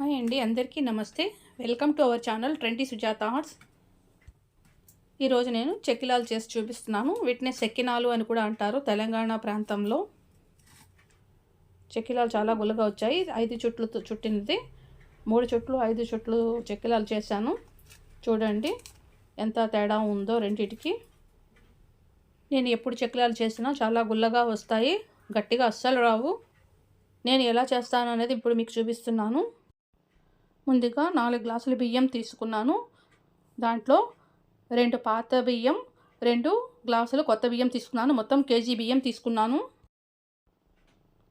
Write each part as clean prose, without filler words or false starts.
Hi అండి, అందరికీ నమస్తే. Welcome to our channel trendy Sujatha arts. ఈరోజు నేను చెక్కిలాలు చేసి చూపిస్తున్నాను. వీటిని సెక్కినాలు అని కూడా అంటారు తెలంగాణ ప్రాంతంలో. చెక్కిలాలు చాలా గుల్లగా వచ్చాయి. 5 చుట్లతో చుట్టినది 3 చుట్లు 5 చుట్లు చెక్కిలాలు చేశాను. చూడండి ఎంత తేడా ఉందో రెండిటికి. నేను ఎప్పుడు చెక్కిలాలు చేసినా చాలా గుల్లగా వస్తాయి, గట్టిగా అస్సలు రావు. నేను ఎలా చేస్తాను అనేది ఇప్పుడు మీకు చూపిస్తున్నాను. ముందుగా 4 గ్లాసుల బియ్యం తీసుకున్నాను. దాంట్లో 2 పాత బియ్యం, 2 గ్లాసులు కొత్త బియ్యం తీసుకున్నాను. మొత్తం కేజీ బియ్యం తీసుకున్నాను.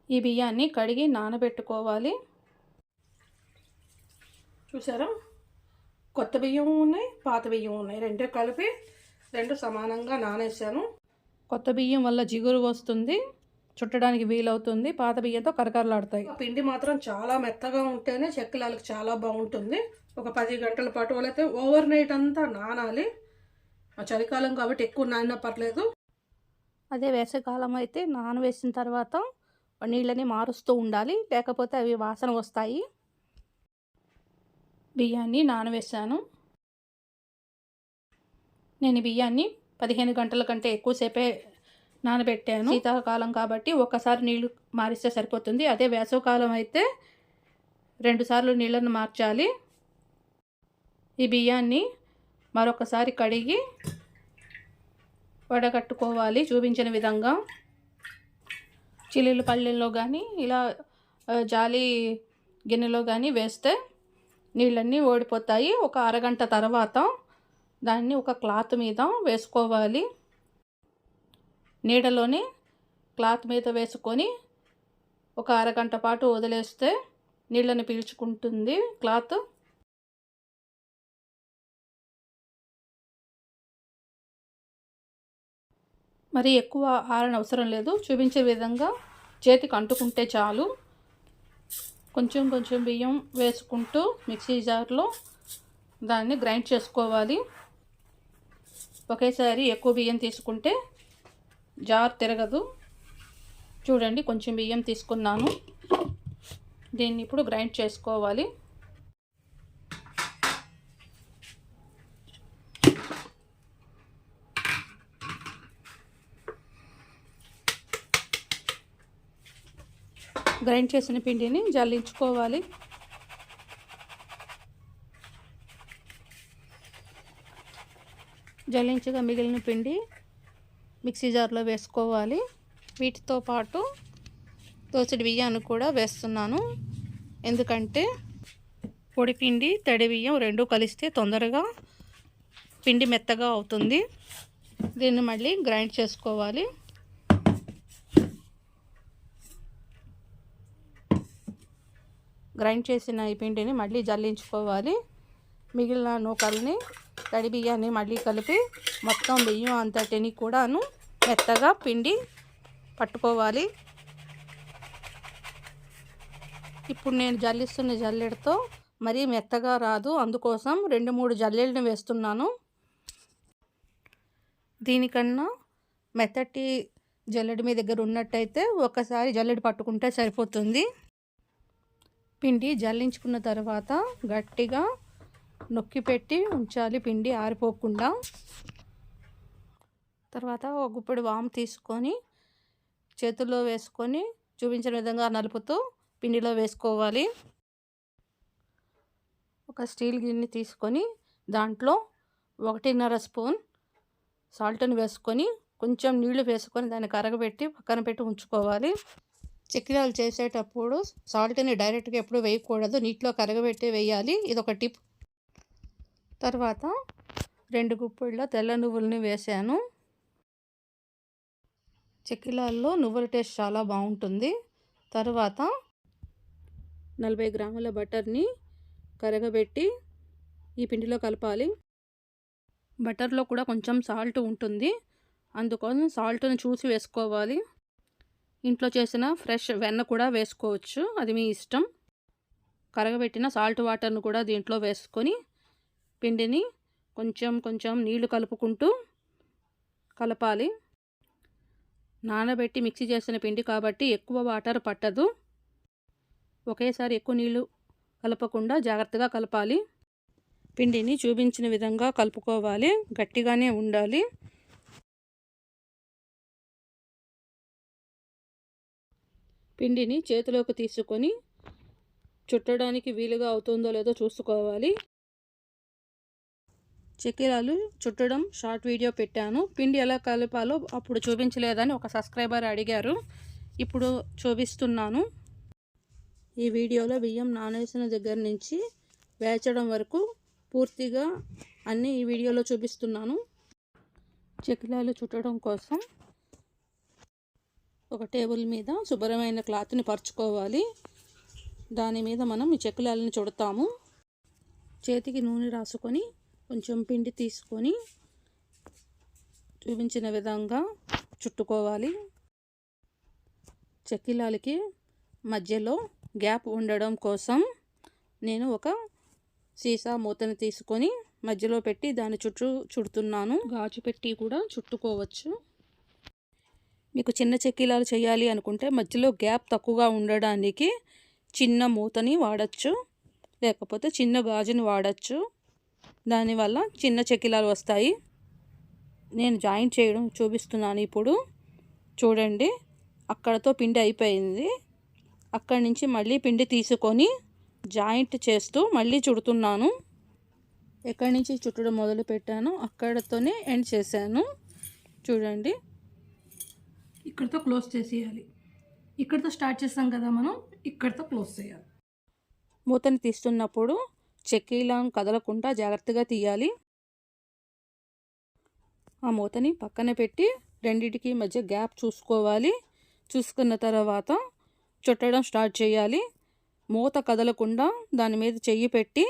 ఈ బియ్యాన్ని కడిగి నానబెట్టుకోవాలి. చూసారా, కొత్త బియ్యం ఉన్నాయి, పాత బియ్యం ఉన్నాయి, 2 కలిపి 2 సమానంగా నానేసాను. కొత్త బియ్యం వల్ల జిగురు వస్తుంది, చుట్టడానికి వీలవుతుంది. పాత బియ్యంతో కరకరలాడతాయి. పిండి మాత్రం చాలా మెత్తగా ఉంటేనే చెక్కిలాలకు చాలా బాగుంటుంది. ఒక 10 గంటల పాటు వాళ్ళైతే ఓవర్ నైట్ అంతా నానాలి. చలికాలం కాబట్టి ఎక్కువ నానినా పర్లేదు. అదే వేసవికాలం అయితే నానవేసిన తర్వాత నీళ్ళని మారుస్తూ ఉండాలి, లేకపోతే అవి వాసన వస్తాయి. బియ్యాన్ని నానవేసాను. నేను బియ్యాన్ని 15 గంటల కంటే ఎక్కువసేపే నానబెట్టాను. శీతాకాలం కాబట్టి ఒకసారి నీళ్లు మారిస్తే సరిపోతుంది. అదే వేసవికాలం అయితే 2 సార్లు నీళ్ళను మార్చాలి. ఈ బియ్యాన్ని మరొకసారి కడిగి వడగట్టుకోవాలి చూపించిన విధంగా. చిల్లులు పళ్ళెల్లో కానీ ఇలా జాలి గిన్నెలో కానీ వేస్తే నీళ్ళన్నీ ఓడిపోతాయి. ఒక అరగంట తర్వాత దాన్ని ఒక క్లాత్ మీద వేసుకోవాలి. నీడలోనే క్లాత్ మీద వేసుకొని ఒక అరగంట పాటు వదిలేస్తే నీళ్ళని పీల్చుకుంటుంది క్లాత్. మరి ఎక్కువ ఆరనవసరం లేదు. చూపించే విధంగా చేతికి అంటుకుంటే చాలు. కొంచెం కొంచెం బియ్యం వేసుకుంటూ మిక్సీ జార్లో దాన్ని గ్రైండ్ చేసుకోవాలి. ఒకేసారి ఎక్కువ బియ్యం తీసుకుంటే జార్ తిరగదు. చూడండి, కొంచెం బియ్యం తీసుకున్నాను. దీన్ని ఇప్పుడు గ్రైండ్ చేసుకోవాలి. గ్రైండ్ చేసిన పిండిని జల్లించుకోవాలి. జల్లించగా మిగిలిన పిండి మిక్సీ జార్లో వేసుకోవాలి. వీటితో పాటు దోసడి బియ్యాన్ని కూడా వేస్తున్నాను. ఎందుకంటే పొడి పిండి తడి బియ్యం 2 కలిస్తే తొందరగా పిండి మెత్తగా అవుతుంది. దీన్ని మళ్ళీ గ్రైండ్ చేసుకోవాలి. గ్రైండ్ చేసిన ఈ పిండిని మళ్ళీ జల్లించుకోవాలి. మిగిలిన నూకల్ని తడి బియ్యాన్ని మళ్ళీ కలిపి మొత్తం బియ్యం అంతటిని కూడాను మెత్తగా పిండి పట్టుకోవాలి. ఇప్పుడు నేను జల్లిస్తున్న జల్లెడతో మరీ మెత్తగా రాదు, అందుకోసం 2-3 జల్లెళ్ళని వేస్తున్నాను. దీనికన్నా మెత్తటి జల్లెడ మీ దగ్గర ఉన్నట్టయితే ఒకసారి జల్లెడ పట్టుకుంటే సరిపోతుంది. పిండి జల్లించుకున్న తర్వాత గట్టిగా నొక్కి పెట్టి ఉంచాలి, పిండి ఆరిపోకుండా. తర్వాత ఒక గుప్పెడు వాము తీసుకొని చేతుల్లో వేసుకొని చూపించిన విధంగా నలుపుతూ పిండిలో వేసుకోవాలి. ఒక స్టీల్ గిన్నె తీసుకొని దాంట్లో 1.5 స్పూన్ సాల్ట్ని వేసుకొని కొంచెం నీళ్లు వేసుకొని దాన్ని కరగబెట్టి పక్కన పెట్టి ఉంచుకోవాలి. చెక్కిలాలు చేసేటప్పుడు సాల్ట్ని డైరెక్ట్గా ఎప్పుడు వేయకూడదు, నీటిలో కరగబెట్టి వేయాలి. ఇదొక టిప్. తర్వాత 2 గుప్పెళ్ళ తెల్ల నువ్వుల్ని వేసాను. చెక్కిలాల్లో నువ్వుల టేస్ట్ చాలా బాగుంటుంది. తర్వాత 40 గ్రాముల బటర్ని కరగబెట్టి ఈ పిండిలో కలపాలి. బటర్లో కూడా కొంచెం సాల్ట్ ఉంటుంది, అందుకోసం సాల్ట్ని చూసి వేసుకోవాలి. ఇంట్లో చేసిన ఫ్రెష్ వెన్న కూడా వేసుకోవచ్చు, అది మీ ఇష్టం. కరగబెట్టిన సాల్ట్ వాటర్ను కూడా దీంట్లో వేసుకొని పిండిని కొంచెం కొంచెం నీళ్లు కలుపుకుంటూ కలపాలి. నానబెట్టి మిక్సీ చేసిన పిండి కాబట్టి ఎక్కువ వాటర్ పట్టదు. ఒకేసారి ఎక్కువ నీళ్లు కలపకుండా జాగ్రత్తగా కలపాలి. పిండిని చూపించిన విధంగా కలుపుకోవాలి, గట్టిగానే ఉండాలి. పిండిని చేతిలోకి తీసుకొని చుట్టడానికి వీలుగా అవుతుందో లేదో చూసుకోవాలి. చెక్కిలాలు చుట్టడం షార్ట్ వీడియో పెట్టాను. పిండి ఎలా కలపాలో అప్పుడు చూపించలేదని ఒక సబ్స్క్రైబర్ అడిగారు, ఇప్పుడు చూపిస్తున్నాను. ఈ వీడియోలో బియ్యం నానేసిన దగ్గర నుంచి వేచడం వరకు పూర్తిగా అన్నీ ఈ వీడియోలో చూపిస్తున్నాను. చెక్కిలాలు చుట్టడం కోసం ఒక టేబుల్ మీద శుభ్రమైన క్లాత్ని పరుచుకోవాలి. దాని మీద మనం ఈ చెక్కిలాలని చుడతాము. చేతికి నూనె రాసుకొని కొంచెం పిండి తీసుకొని చూపించిన విధంగా చుట్టుకోవాలి. చెక్కిలాలకి మధ్యలో గ్యాప్ ఉండడం కోసం నేను ఒక సీసా మూతని తీసుకొని మధ్యలో పెట్టి దాని చుట్టూ చుడుతున్నాను. గాజు పెట్టి కూడా చుట్టుకోవచ్చు. మీకు చిన్న చెక్కిలాలు చేయాలి అనుకుంటే మధ్యలో గ్యాప్ తక్కువగా ఉండడానికి చిన్న మూతని వాడచ్చు, లేకపోతే చిన్న గాజుని వాడచ్చు. దానివల్ల చిన్న చెక్కిలాలు వస్తాయి. నేను జాయింట్ చేయడం చూపిస్తున్నాను. ఇప్పుడు చూడండి, అక్కడతో పిండి అయిపోయింది. అక్కడి నుంచి మళ్ళీ పిండి తీసుకొని జాయింట్ చేస్తూ మళ్ళీ చుడుతున్నాను. ఎక్కడి నుంచి చుట్టడం మొదలు పెట్టానో అక్కడతోనే ఎండ్ చేశాను. చూడండి, ఇక్కడతో క్లోజ్ చేసేయాలి. ఇక్కడతో స్టార్ట్ చేసాం కదా మనం, ఇక్కడతో క్లోజ్ చేయాలి. మూతని తీస్తున్నప్పుడు చెక్కీలను కదలకుండా జాగ్రత్తగా తీయాలి. ఆ మూతని పక్కన పెట్టి రెండిటికి మధ్య గ్యాప్ చూసుకోవాలి. చూసుకున్న తర్వాత చుట్టడం స్టార్ట్ చేయాలి. మూత కదలకుండా దాని మీద చెయ్యి పెట్టి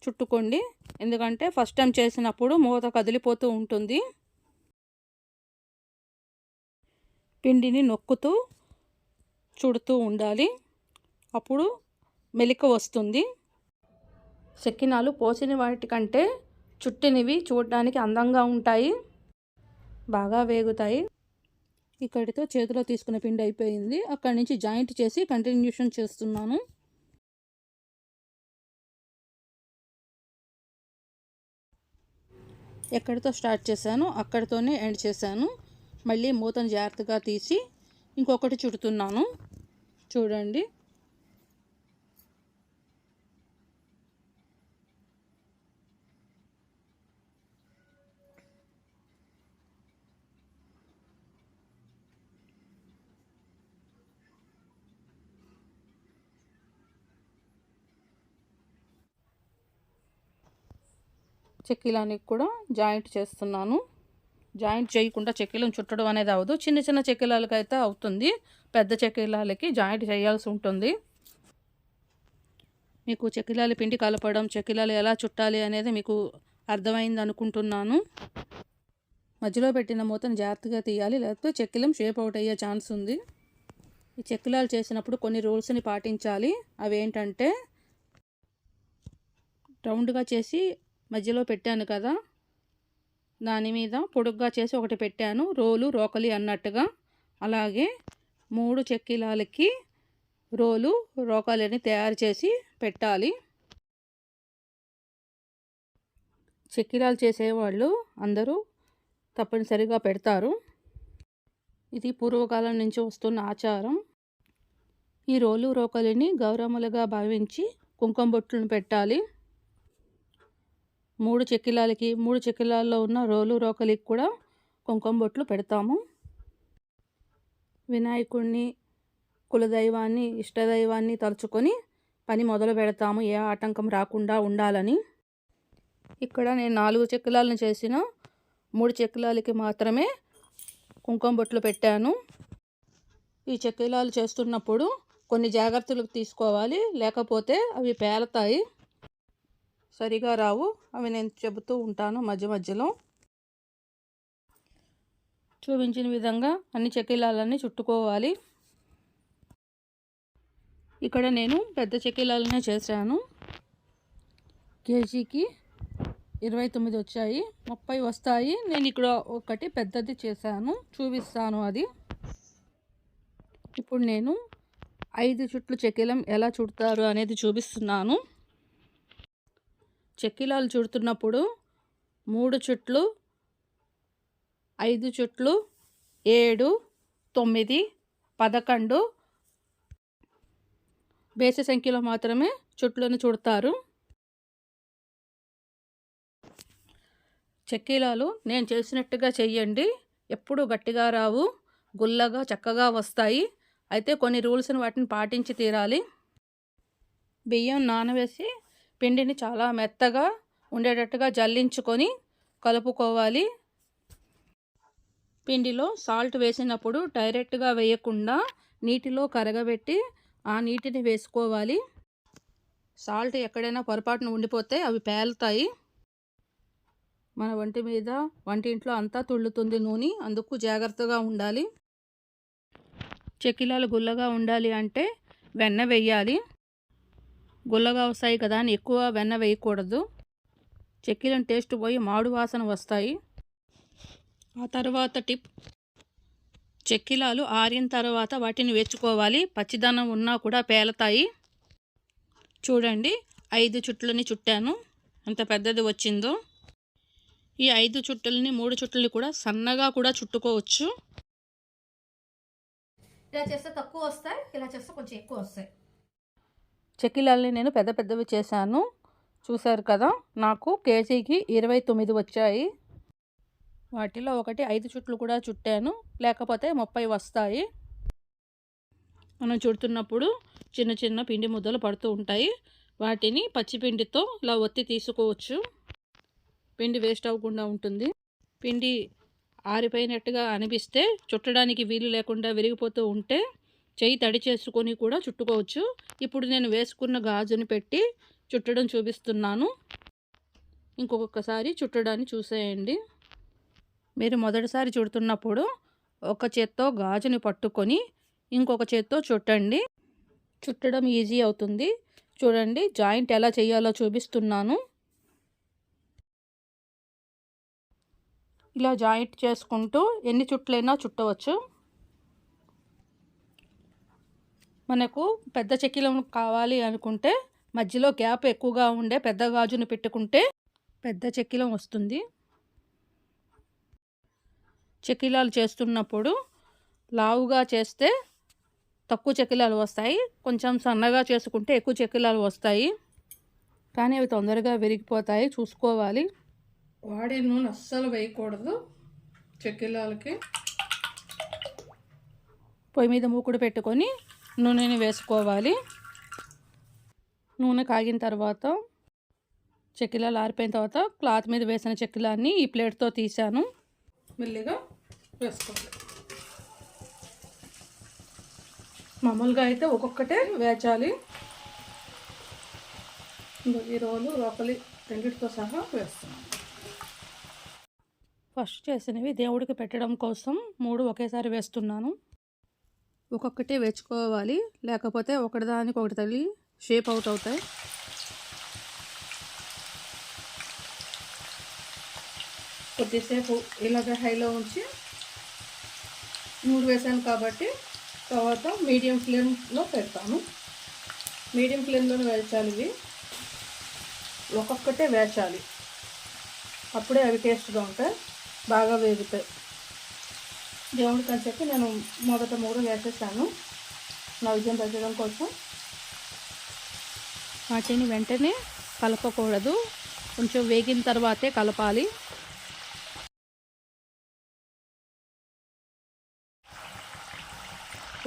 చుట్టుకోండి, ఎందుకంటే ఫస్ట్ టైం చేసినప్పుడు మూత కదిలిపోతూ ఉంటుంది. పిండిని నొక్కుతూ చుడుతూ ఉండాలి, అప్పుడు మెలిక వస్తుంది. చెక్కినాలు పోసిన వాటికంటే చుట్టినవి చూడడానికి అందంగా ఉంటాయి, బాగా వేగుతాయి. ఇక్కడితో చేతిలో తీసుకున్న పిండి అయిపోయింది. అక్కడి నుంచి జాయింట్ చేసి కంటిన్యూషన్ చేస్తున్నాను. ఎక్కడితో స్టార్ట్ చేశాను అక్కడితోనే ఎండ్ చేశాను. మళ్ళీ మూతను జాగ్రత్తగా తీసి ఇంకొకటి చుడుతున్నాను. చూడండి, చెక్కిలానికి కూడా జాయింట్ చేస్తున్నాను. జాయింట్ చేయకుండా చెక్కిలను చుట్టడం అనేది అవ్వదు. చిన్న చిన్న చెక్కిలాలకి అయితే అవుతుంది, పెద్ద చెక్కిలాలకి జాయింట్ చేయాల్సి ఉంటుంది. మీకు చెక్కిలాల పిండి కలపడం, చెక్కిలాలు ఎలా చుట్టాలి అనేది మీకు అర్థమైంది అనుకుంటున్నాను. మధ్యలో పెట్టిన మూతను జాగ్రత్తగా తీయాలి, లేకపోతే చెక్కిలం షేప్ అవుట్ అయ్యే ఛాన్స్ ఉంది. ఈ చెక్కిలాలు చేసినప్పుడు కొన్ని రూల్స్ని పాటించాలి. అవి ఏంటంటే, రౌండ్గా చేసి మధ్యలో పెట్టాను కదా, దాని మీద పొడుగ్గా చేసి ఒకటి పెట్టాను, రోలు రోకలి అన్నట్టుగా. అలాగే 3 చెక్కిలాలకి రోలు రోకలిని తయారు చేసి పెట్టాలి. చెక్కిలాలు చేసేవాళ్ళు అందరూ తప్పనిసరిగా పెడతారు. ఇది పూర్వకాలం నుంచి వస్తున్న ఆచారం. ఈ రోలు రోకలిని గౌరమ్మలుగా భావించి కుంకుమ బొట్టులను పెట్టాలి. 3 చెక్కిలాలకి 3 చెక్కిలాల్లో ఉన్న రోలు రోకలికి కూడా కుంకుమ బొట్లు పెడతాము. వినాయకుడిని, కులదైవాన్ని, ఇష్టదైవాన్ని తలుచుకొని పని మొదలు పెడతాము, ఏ ఆటంకం రాకుండా ఉండాలని. ఇక్కడ నేను 4 చెక్కిలాలను చేసిన 3 చెక్కిలాలకి మాత్రమే కుంకుమ బొట్లు పెట్టాను. ఈ చెక్కిలాలు చేస్తున్నప్పుడు కొన్ని జాగ్రత్తలు తీసుకోవాలి, లేకపోతే అవి పేలతాయి, సరిగా రావు. అవి నేను చెబుతూ ఉంటాను మధ్య మధ్యలో. చూపించిన విధంగా అన్ని చెక్కిలాలన్నీ చుట్టుకోవాలి. ఇక్కడ నేను పెద్ద చెక్కిలాలనే చేశాను. కేజీకి 29 వచ్చాయి, 30 వస్తాయి. నేను ఇక్కడ ఒకటి పెద్దది చేశాను, చూపిస్తాను అది. ఇప్పుడు నేను 5 చుట్లు చెక్కిలం ఎలా చుడతారు అనేది చూపిస్తున్నాను. చెక్కిలాలు చుడుతున్నప్పుడు 3 చుట్లు, 5 చుట్లు, 7, 9, 11 బేసి సంఖ్యలో మాత్రమే చుట్లను చుడతారు. చెక్కిలాలు నేను చేసినట్టుగా చెయ్యండి. ఎప్పుడు గట్టిగా రావు, గుల్లగా చక్కగా వస్తాయి. అయితే కొన్ని రూల్స్ని వాటిని పాటించి తీరాలి. బియ్యం నానవేసి పిండిని చాలా మెత్తగా ఉండేటట్టుగా జల్లించుకొని కలుపుకోవాలి. పిండిలో సాల్ట్ వేసినప్పుడు డైరెక్ట్గా వేయకుండా నీటిలో కరగబెట్టి ఆ నీటిని వేసుకోవాలి. సాల్ట్ ఎక్కడైనా పొరపాటున ఉండిపోతే అవి పేలుతాయి. మన వంటి మీద వంటింట్లో అంతా తుళ్ళుతుంది నూనె, అందుకు జాగ్రత్తగా ఉండాలి. చెక్కిలాలు గుల్లగా ఉండాలి అంటే వెన్న వేయాలి. గుల్లగా వస్తాయి కదా అని ఎక్కువ వెన్న వేయకూడదు. చెక్కిలం టేస్ట్ పోయి మాడు వాసన వస్తాయి. ఆ తర్వాత టిప్, చెక్కిలాలు ఆరిన తర్వాత వాటిని వేసుకోవాలి. పచ్చిదనం ఉన్నా కూడా పేలతాయి. చూడండి 5 చుట్లని చుట్టాను, ఎంత పెద్దది వచ్చిందో. ఈ 5 చుట్టలని 3 చుట్టలని కూడా సన్నగా కూడా చుట్టుకోవచ్చు. ఇలా చేస్తే తక్కువ వస్తాయి, ఇలా చేస్తే కొంచెం ఎక్కువ వస్తాయి. చెక్కిలాల్ని నేను పెద్ద పెద్దవి చేశాను, చూశారు కదా. నాకు కేజీకి 29 వచ్చాయి. వాటిలో ఒకటి 5 చుట్లు కూడా చుట్టాను, లేకపోతే 30 వస్తాయి. మనం చుడుతున్నప్పుడు చిన్న చిన్న పిండి ముద్దలు పడుతూ ఉంటాయి. వాటిని పచ్చిపిండితో ఇలా ఒత్తి తీసుకోవచ్చు. పిండి వేస్ట్ అవ్వకుండా ఉంటుంది. పిండి ఆరిపోయినట్టుగా అనిపిస్తే, చుట్టడానికి వీలు లేకుండా విరిగిపోతూ ఉంటే చెయ్యి తడి చేసుకొని కూడా చుట్టుకోవచ్చు. ఇప్పుడు నేను వేసుకున్న గాజుని పెట్టి చుట్టడం చూపిస్తున్నాను. ఇంకొకసారి చుట్టడాన్ని చూసేయండి. మీరు మొదటిసారి చుడుతున్నప్పుడు ఒక చేత్తో గాజుని పట్టుకొని ఇంకొక చేత్తో చుట్టండి. చుట్టడం ఈజీ అవుతుంది. చూడండి జాయింట్ ఎలా చేయాలో చూపిస్తున్నాను. ఇలా జాయింట్ చేసుకుంటూ ఎన్ని చుట్లైనా చుట్టవచ్చు. మనకు పెద్ద చెక్కిలం కావాలి అనుకుంటే మధ్యలో గ్యాప్ ఎక్కువగా ఉండే పెద్ద గాజును పెట్టుకుంటే పెద్ద చెక్కిలం వస్తుంది. చెక్కిలాలు చేస్తున్నప్పుడు లావుగా చేస్తే తక్కువ చెక్కిలాలు వస్తాయి, కొంచెం సన్నగా చేసుకుంటే ఎక్కువ చెక్కిలాలు వస్తాయి. కానీ అవి తొందరగా విరిగిపోతాయి, చూసుకోవాలి. వాడే నూనె అస్సలు వేయకూడదు చెక్కిలాలకి. పొయ్యి మీద మూకుడు పెట్టుకొని నూనెని వేసుకోవాలి. నూనె కాగిన తర్వాత చెక్కిలాలు ఆరిపోయిన తర్వాత క్లాత్ మీద వేసిన చెక్కిలాన్ని ఈ ప్లేట్తో తీసాను. మెల్లిగా వేసుకోవాలి. మామూలుగా అయితే ఒక్కొక్కటే వేచాలి. ఈ రోలు రోకలి రెండిటితో సహా వేస్తాను. ఫస్ట్ చేసినవి దేవుడికి పెట్టడం కోసం 3 ఒకేసారి వేస్తున్నాను. ఒక్కొక్కటి వేసుకోవాలి, లేకపోతే ఒకటిదానికి ఒకటి తగిలి షేప్ అవుట్ అవుతాయి. కొద్దిసేపు ఇలాగ హైలో ఉంచి 3 వేసాను కాబట్టి తర్వాత మీడియం ఫ్లేమ్లో పెడతాను. మీడియం ఫ్లేమ్లోనే వేచాలి. ఇవి ఒక్కొక్కటే వేచాలి, అప్పుడే అవి టేస్ట్గా ఉంటాయి, బాగా వేగుతాయి. దేవుడికి అని చెప్పి నేను మొదట 3 వేసేసాను నైవేద్యం పెట్టడం కోసం. వాటిని వెంటనే కలపకూడదు, కొంచెం వేగిన తర్వాతే కలపాలి.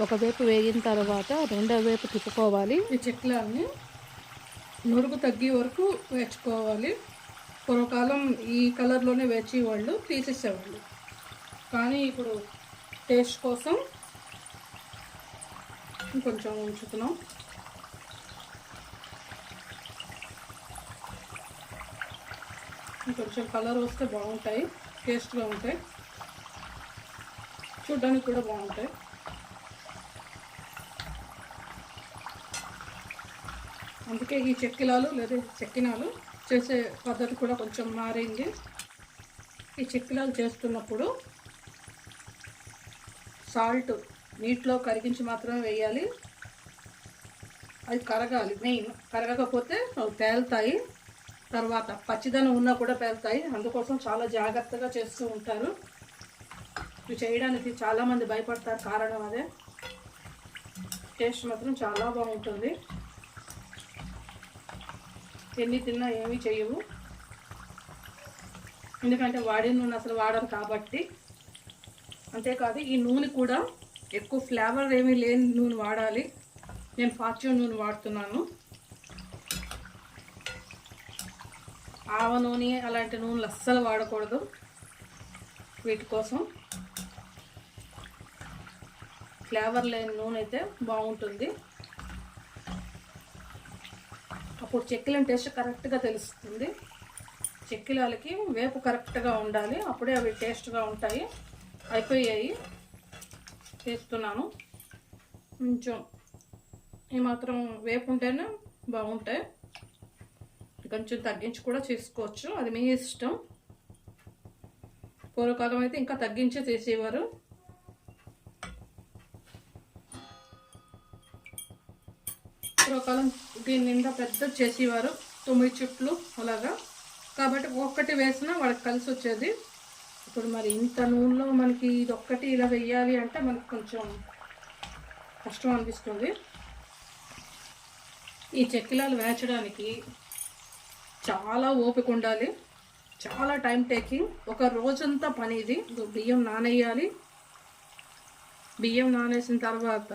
ఒకవైపు వేగిన తర్వాత రెండో వైపు తిప్పుకోవాలి. ఈ చెక్కిలాన్ని నురుగు తగ్గే వరకు వేచుకోవాలి. పూర్వకాలం ఈ కలర్లోనే వేచేవాళ్ళు, తీసేసేవాళ్ళు. కానీ ఇప్పుడు టేస్ట్ కోసం కొంచెం ఉంచుతున్నాం. కొంచెం కలర్ వస్తే బాగుంటాయి, టేస్ట్గా ఉంటాయి, చూడ్డానికి కూడా బాగుంటాయి. అందుకే ఈ చెక్కిలాలు లేదా చెక్కినాలు చేసే పద్ధతి కూడా కొంచెం మారింది. ఈ చెక్కిలాలు చేస్తున్నప్పుడు సాల్ట్ నీటిలో కరిగించి మాత్రమే వేయాలి. అది కరగాలి. మెయిన్ కరగకపోతే అవి పేలుతాయి. తర్వాత పచ్చిదనం ఉన్నా కూడా పేలుతాయి. అందుకోసం చాలా జాగ్రత్తగా చేస్తూ ఉంటారు. ఇవి చేయడానికి చాలామంది భయపడతారు. కారణం అదే. టేస్ట్ మాత్రం చాలా బాగుంటుంది. ఎన్ని తిన్నా ఏమీ చేయవు. ఎందుకంటే వాడిన నూనె అసలు వాడరు కాబట్టి. అంతేకాదు ఈ నూనె కూడా ఎక్కువ ఫ్లేవర్ ఏమీ లేని నూనె వాడాలి. నేను ఫార్చ్యూన్ నూనె వాడుతున్నాను. ఆవ నూనె అలాంటి నూనెలు అస్సలు వాడకూడదు వీటి కోసం. ఫ్లేవర్ లేని నూనె అయితే బాగుంటుంది. అప్పుడు చెక్కిలం టేస్ట్ కరెక్ట్గా తెలుస్తుంది. చెక్కిలాలకి వేపు కరెక్ట్గా ఉండాలి. అప్పుడే అవి టేస్ట్గా ఉంటాయి. అయిపోయాయి, చేస్తున్నాను. కొంచెం ఈ మాత్రం వేపు ఉంటేనే బాగుంటాయి. కొంచెం తగ్గించి కూడా చేసుకోవచ్చు, అది మీ ఇష్టం. పూర్వకాలం అయితే ఇంకా తగ్గించి చేసేవారు. పూర్వకాలం దీని నిండా పెద్ద చేసేవారు, 9 చుట్లు అలాగా. కాబట్టి ఒక్కటి వేసినా వాళ్ళకి కలిసి వచ్చేది. ఇప్పుడు మరి ఇంత నూనెలో మనకి ఇది ఒక్కటి ఇలా వేయాలి అంటే మనకి కొంచెం కష్టం అనిపిస్తుంది. ఈ చెక్కిలాలు వేయించడానికి చాలా ఓపిక ఉండాలి. చాలా టైం టేకింగ్. ఒక రోజంతా పని ఇది. బియ్యం నానేయాలి. బియ్యం నానేసిన తర్వాత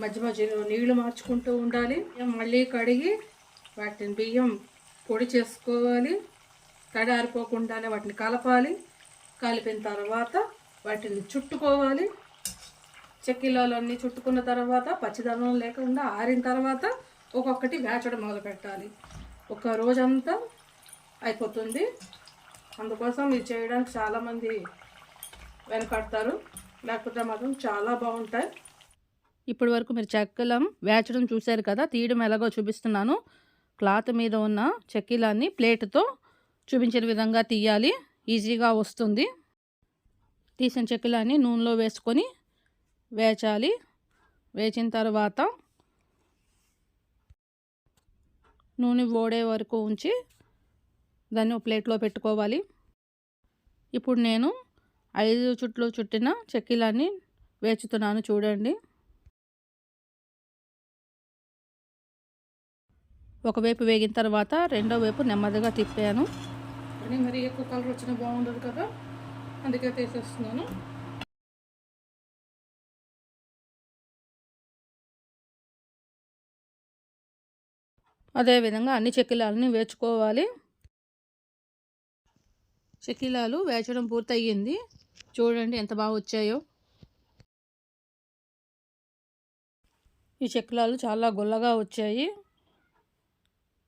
మధ్య మధ్యలో నీళ్లు మార్చుకుంటూ ఉండాలి. మళ్ళీ కడిగి వాటిని బియ్యం పొడి చేసుకోవాలి. తడి ఆరిపోకుండానే వాటిని కలపాలి. కలిపిన తర్వాత వాటిని చుట్టుకోవాలి. చెక్కిలాలు అన్నీ చుట్టుకున్న తర్వాత పచ్చిదనం లేకుండా ఆరిన తర్వాత ఒక్కొక్కటి వేచడం మొదలు పెట్టాలి. ఒక రోజంతా అయిపోతుంది. అందుకోసం ఇది చేయడానికి చాలామంది వెనకడతారు. లేకపోతే మాత్రం చాలా బాగుంటాయి. ఇప్పటి వరకు మీరు చెక్కలం వేచడం చూశారు కదా. తీయడం ఎలాగో చూపిస్తున్నాను. క్లాత్ మీద ఉన్న చెక్కిలాన్ని ప్లేట్తో చూపించిన విధంగా తీయాలి. ఈజీగా వస్తుంది. తీసిన చెక్కిలాన్ని నూనెలో వేసుకొని వేచాలి. వేచిన తర్వాత నూనె ఓడే వరకు ఉంచి దాన్ని ప్లేట్లో పెట్టుకోవాలి. ఇప్పుడు నేను 5 చుట్లు చుట్టిన చెక్కిలాన్ని వేచుతున్నాను. చూడండి. ఒకవైపు వేగిన తర్వాత రెండో వైపు నెమ్మదిగా తిప్పాను. మరి ఎక్కువ కలర్ వచ్చినా బాగుండదు కదా, అందుకే తీసేస్తున్నాను. అదేవిధంగా అన్ని చెక్కిలాలని వేచుకోవాలి. చెక్కిలాలు వేచడం పూర్తయింది. చూడండి ఎంత బాగా వచ్చాయో. ఈ చెక్కిలాలు చాలా గుల్లగా వచ్చాయి.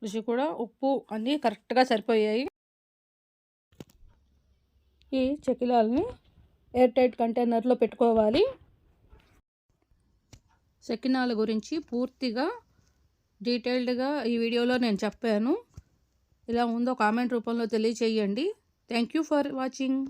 రుచి కూడా, ఉప్పు అన్నీ కరెక్ట్గా సరిపోయాయి. ఈ చెక్కిలాలని ఎయిర్ టైట్ కంటైనర్లో పెట్టుకోవాలి. చెక్కిలాల గురించి పూర్తిగా డీటెయిల్డ్గా ఈ వీడియోలో నేను చెప్పాను. ఇలా ఉందో కామెంట్ రూపంలో తెలియచేయండి. Thank you for watching.